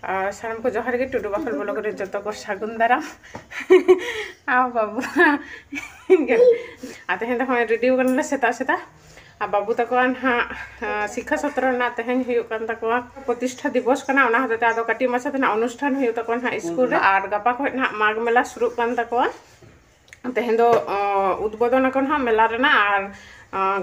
सानम को जोहार गे टुडू बाखल ब्लॉग रे जतो को सागुन दाराम आ बाबू आते हैं तो हम रेडी करना सेता सेता आ बाबू तक हाँ शिक्षा सत्र ना तेहन तक प्रतिष्ठा दिवस कना ओना हते आदो कटी माछा तना अनुष्ठान हुई तक हाँ स्कूल रे आर गपा खो ना माघ मेला शुरू कान तक तेहन दो उद्बोधन कन हाँ मेला रेना आर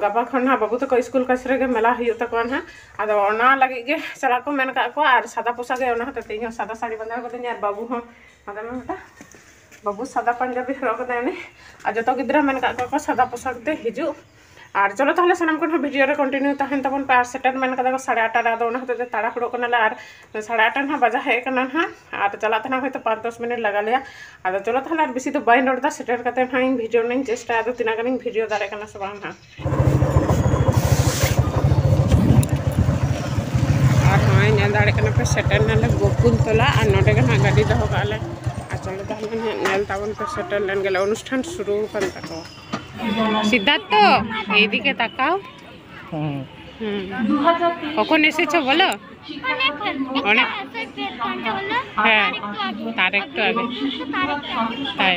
गपा खन हाँ बाबू तक स्कूल कसरे गे मेला हुई तक हाँ आदो ओना लगी गे चला को मेन का को आर सादा पोशाक गे ओना हते तेही सादा साड़ी बंधा को आर बाबू हाँ मादा में हटा बाबू सादा पंजाबी हरक देने आ जतो गिद्रा मेन का को सादा पोशाक दे हिजु और चलो ताहले सामान को भिडियो रे कंटिन्यू तहन तबन पे सेटर मेन कदा को 8:30 रे ओना हते ताड़ा हुड़ो कनाले और 8:30 हाँ बजा है कना हाँ और चला तना होय तो 5-10 मिनट लगा लिया आदो चलो ताहले और बेसी तो बाइन रोडदा सेटर कते हाँ भिडियो नहीं चेष्टा आदो तिना कनिंग भिडियो दारे कना सब हाँ और हाँ नेल दारे कना पे सेटर नाले गोकुल तोला और नोडे कना गाड़ी दहो काले आ चलो ताहले नेल ताबन पे सेटर लेन गेले अनुष्ठान शुरू कन तको सिद्धार्थ এইদিকে তাকাও কখন এসেছো বলো অনেক হ্যাঁ তার একটু আগে তাই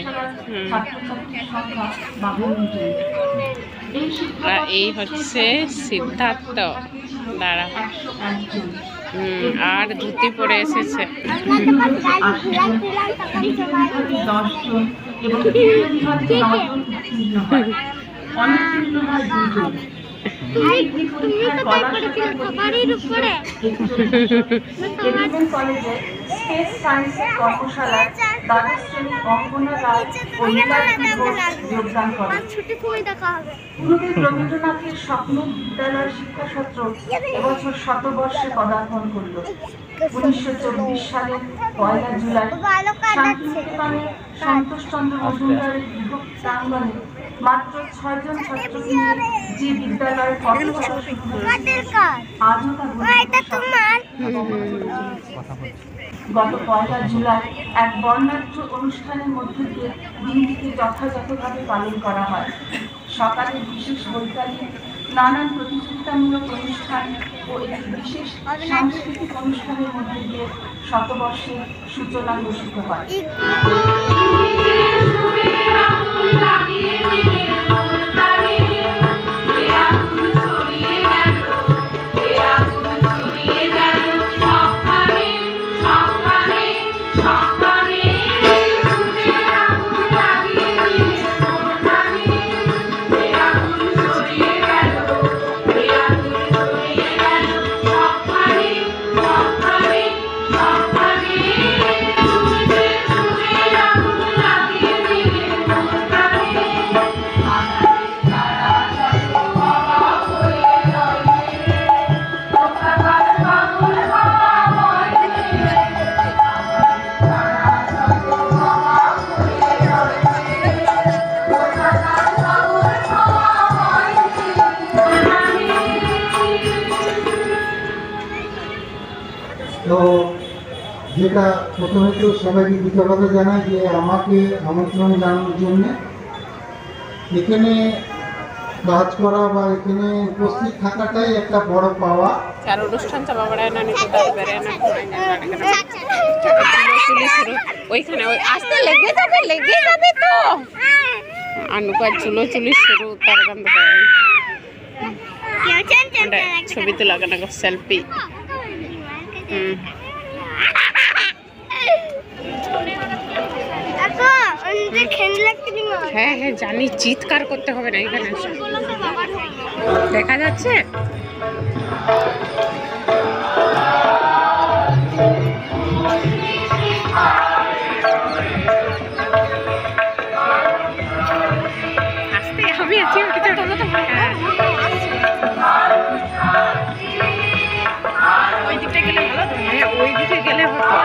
এই হচ্ছে সিদ্ধার্থ দাঁড়া আর ধুতি পরে এসেছে রবীন্দ্রনাথের স্বপ্ন বিদ্যালয় শিক্ষা সত্র এবছর 100 বর্ষে পদার্পণ করল। 1924 সালের 1 জুলাই শান্তিনিকেতনে সন্তোষচন্দ্র মজুমদারের বিভক্ত প্রাঙ্গণে মাত্র 6 জন ছাত্র নিয়ে যে বিদ্যালয়ের পথচলা শুরু হয়েছে আজও গত 1 জুলাই এক বর্ণাঢ্য অনুষ্ঠানের মধ্য দিয়ে দিনটিকে যথাযথভাবে পালন করা হয়। সকালে বিশেষ বৈকালিক নানান প্রতিযোগিতামূলক অনুষ্ঠান ও একটি বিশেষ সাংস্কৃতিক অনুষ্ঠানের মধ্যে দিয়ে শতবর্ষের সূচনা ঘোষিত হয়। তো যেটা প্রথমে তো সবাইকে কৃতজ্ঞতা জানাই যে আমাকে আমন্ত্রণ জানানোর জন্য এখানে কাজ করা বা এখানে উপস্থিত থাকাটাই একটা বড় পাওয়া। चार অনুষ্ঠান চাবা বড় না নিতে তার বেরে না চুলি শুরু ওইখানে ওই আস্তে লেগে যাবে তো আনুকা চুলি শুরু তার গন্ধ করে ছবি তো লাগানো সেলফি হ্যাঁ হ্যাঁ জানি চিৎকার করতে হবে না এখানে দেখা যাচ্ছে আস্তে আমি আছি ওই দিকটা গেলে ভালো তো হ্যাঁ ওই দিকে গেলে হতো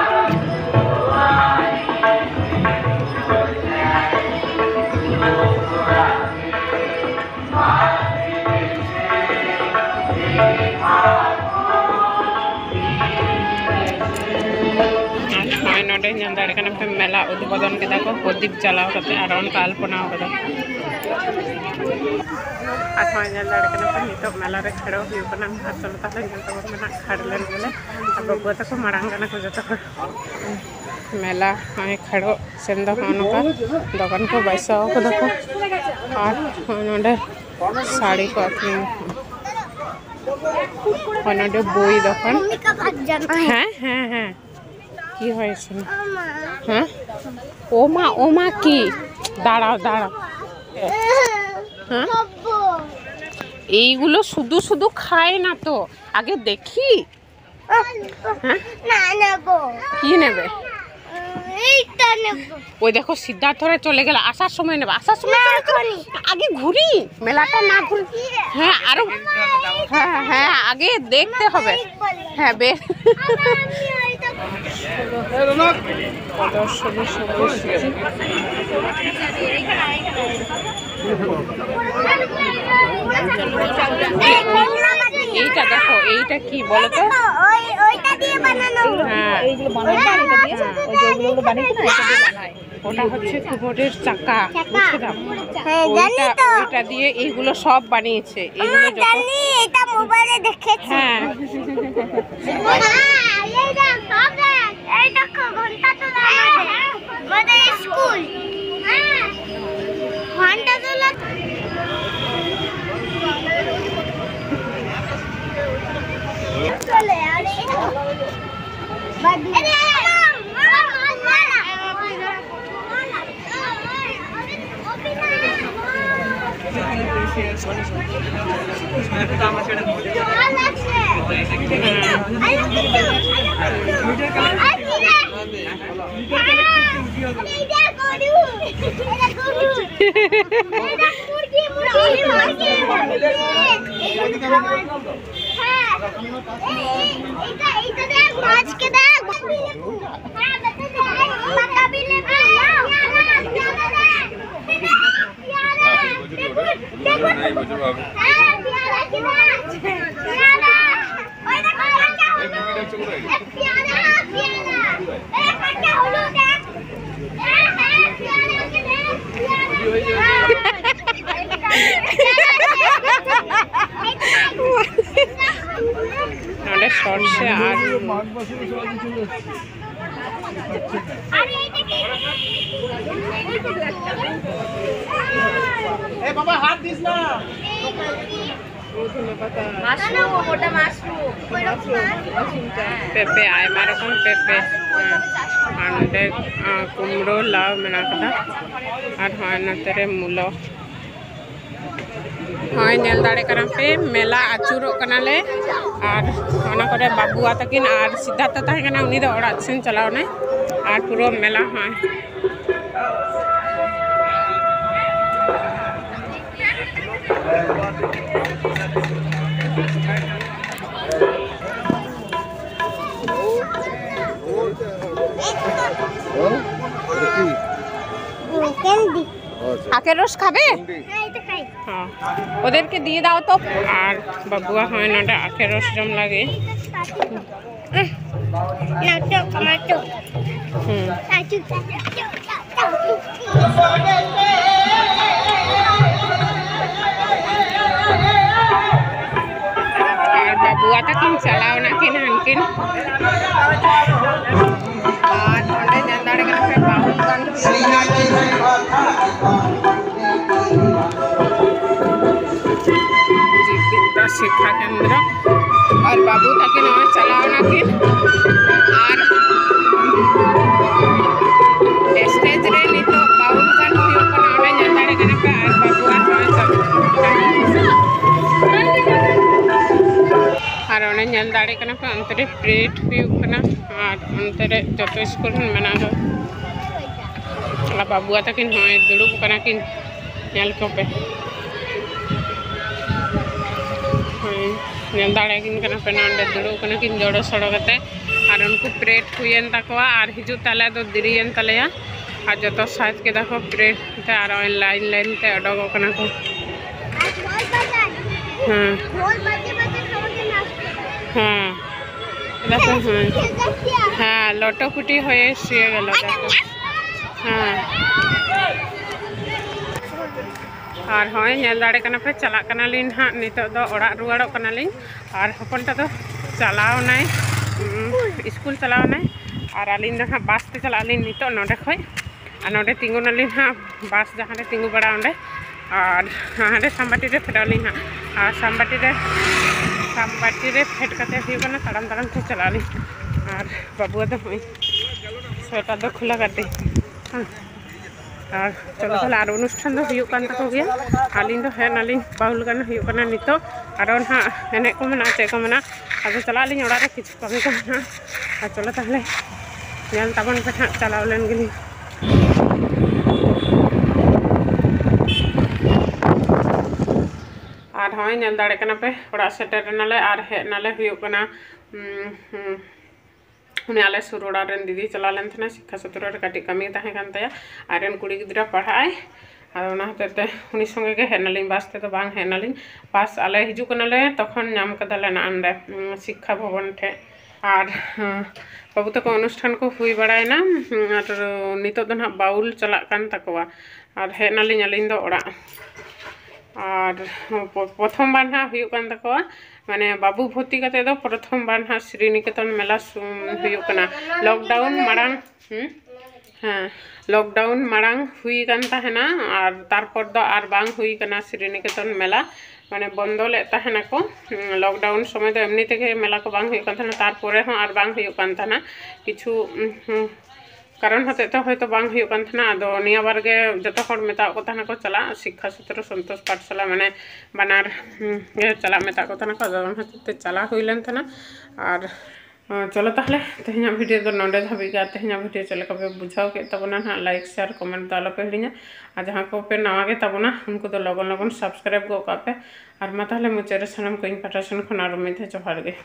मेला उद्बोधन के प्रदीप जलाव और अल्पना আর হয় ñel দাঁড়ে কেন নিতক মেলা রে খেড়ো ᱦᱩᱭᱩᱜ ᱠᱟᱱᱟ ᱟᱨ ᱪᱚᱞᱚ ᱛᱟᱦᱞᱮ ᱧᱮᱞ ᱛᱟᱵᱚᱱ ᱢᱮᱱᱟᱜ ᱠᱷᱟᱲ ᱞᱮᱱ ᱜᱮᱞᱮ ᱟᱨ ᱵᱟᱵᱩ ᱛᱟᱠᱚ ᱢᱟᱲᱟᱝ ᱠᱟᱱᱟ ᱠᱚ ᱡᱚᱛᱚ ᱦᱚᱲ मेला ᱦᱚᱸᱜᱼᱚᱭ ᱠᱷᱟᱲᱚ ᱥᱮᱱ ᱫᱚ ᱦᱚᱸᱜᱼᱚ ᱱᱚᱝᱠᱟ ᱫᱚᱠᱟᱱ ᱠᱚ ᱵᱟᱭᱥᱟᱣ ᱠᱟᱫᱟ ᱠᱚ আর নডে শাড়ি को আঁকড়িং নডে বই দোকান হ্যাঁ হ্যাঁ হ্যাঁ কি হয়েছে হ্যাঁ ও মা কি দাঁড়াও দাঁড়াও হ্যাঁ এইগুলো শুধু শুধু খায় না তো আগে দেখি হ্যাঁ কি নেবে ওই দেখো সিদ্ধার্থরা চলে গেল আসার সময় নেবে আসার সময় আগে ঘুরি মেলাটা না ঘুরি হ্যাঁ আরো হ্যাঁ হ্যাঁ আগে দেখতে হবে হ্যাঁ বেশ এইটা দেখো এইটা কি বলো তো ওটা হচ্ছে কুমোরের চাকা বুঝতে দাও ওইটা দিয়ে এইগুলো সব বানিয়েছে এগুলো হ্যাঁ সরষে আর বাবা হাত দিস না পেঁপে আয়মা রকম পেঁপে আর নতে কুমড়ো লাউ মেনা কাদা আর হয় নতে মূলো হয় নেল দাড়ে কানা पे मेला आचुरो कनाले और ओना करे बाबुआ तकिन और सिद्धार्थ ताहे कना उनी दो ओड़ा सेन चलाव ने और पूरा मेला হয় আখের রস খাবে হ্যাঁ ওদেরকে দিয়ে দাও তো আর বাবুয়া হয় না আখের রস জম লাগে আর বাবুয়া তা কিন চালাও না কিন হানকিন আর ওঁডে জানদাড়ে কাছে বাউল গান জীববিদ্যা শিক্ষা কেন্দ্র আর বাবু তাকে নয় চালাও না কিন আর স্টেজ রে নিত বাউল গান হুয়ুᱜ ᱠᱟᱱᱟ ওঁᱰᱮ জানদাড়ে কাছে আর বাবুয়া নয় চালাও আর ওনে ñel দাড়ে কানা পে অন্তরে প্রেট হুয়ুᱜ ᱠᱟᱱᱟ আর অন্তরে যত স্কুল মেনা দো লা বাবুয়া তাকিন হয় দুড়ুব কানা কিন ñel ko pe ñel दाड़े किन कना पे नंडे दुड़ू कना किन जोड़ो सड़ो कते और उनको प्रेट हुएन तकवा और हिजु तले तो दिरियन तलेया और जतो साइज के देखो प्रेट ते और लाइन लाइन ते अडगो कना को हां हां देखो हां लटो कुटी होए सिए गेलो देखो हां और हाँ नेल दाड़े कना पे चला कना लिन हाँ नितो दो ओड़ा रुआड़ो कना लिन और हपनटा दो चलाओ नाय स्कूल चलाओ नाय और आलिन दो हाँ बस ते चला लिन नितो नोडे खोय और नोडे तिंगु नालिन हाँ बस जहाँ रे तिंगु बड़ा ओंडे और हाँ सामबाटी रे फेटा लिन हाँ और सामबाटी रे फेट कते हुई कना ताड़ाम ताड़ाम ते चला लिन और बाबू दो स्वेटर दो खुला कर दी हाँ और चलो ताहले और अनुष्ठान दो हुयुग कान ताको गया आलिन दो हेन आलिन बाहुल गान हुयुग काना नितो और ना एने को मना चे को मना आदो चला लिन ओड़ा रे किछु कमी को मना और चलो ताहले नेल ताबन पे हाँ चलाव लेन गेली और हाँ नेल दाड़े कना पे ओड़ा सेटर नाले और हे नाले हुयुग काना उन्हें आले सुरोड़ा रेन दीदी चला लेन थे शिक्षा सत्र रे काटी कमी ताहे कान तया आरेन कुड़ी गिद्रा पढ़ाई और ना होते उनी संगे के हेनालिन बास ते तो बांग हेनालिन पास आले हिजु कनाले तखन नाम कदाले ना अंडे शिक्षा भवन ठे और बाबू तक अनुष्ठान को हुई बड़ाय ना और नितो दो ना बाउल चला कान तकवा और हेनालिन आलिन दो ओड़ा और प्रथम बार ना हुयुग कान तकवा माने बाबू भर्ती करते दो प्रथम बार हाँ श्रीनिकेतन मेला हुयुग कना लॉकडाउन मारांग हाँ लॉकडाउन मारांग हुई कान ताहेना और तारपर दो आर बांग हुई कना श्रीनिकेतन मेला माने बंदो ले ताहेना को लॉकडाउन समय दो एमनी तेगे मेला को बांग हुई कान ताहेना तारपरे हाँ आर बांग हुई कान ताहेना किछु कारण हते तो होयतो बांग हुई कान थाना आदो निया बार गे जतो हर मेता को थाना को चला शिक्षा सत्र संतोष पाठशाला माने बनार ये चला मेता को थाना को हते चला हुइलेन थाना और चलो ताहले तेहना वीडियो दो नोडे धाबी गा तेहना वीडियो चले कबे बुझाओ के तबना ना लाइक शेयर कमेंट दालो पे हिड़िया आ जहां को पे नवा गे तबना उनको तो लगन लगन सब्सक्राइब गो का पे और मा ताहले मुचेरे सनम कोइन पाठासन खन आरो मेथे जोहार गे।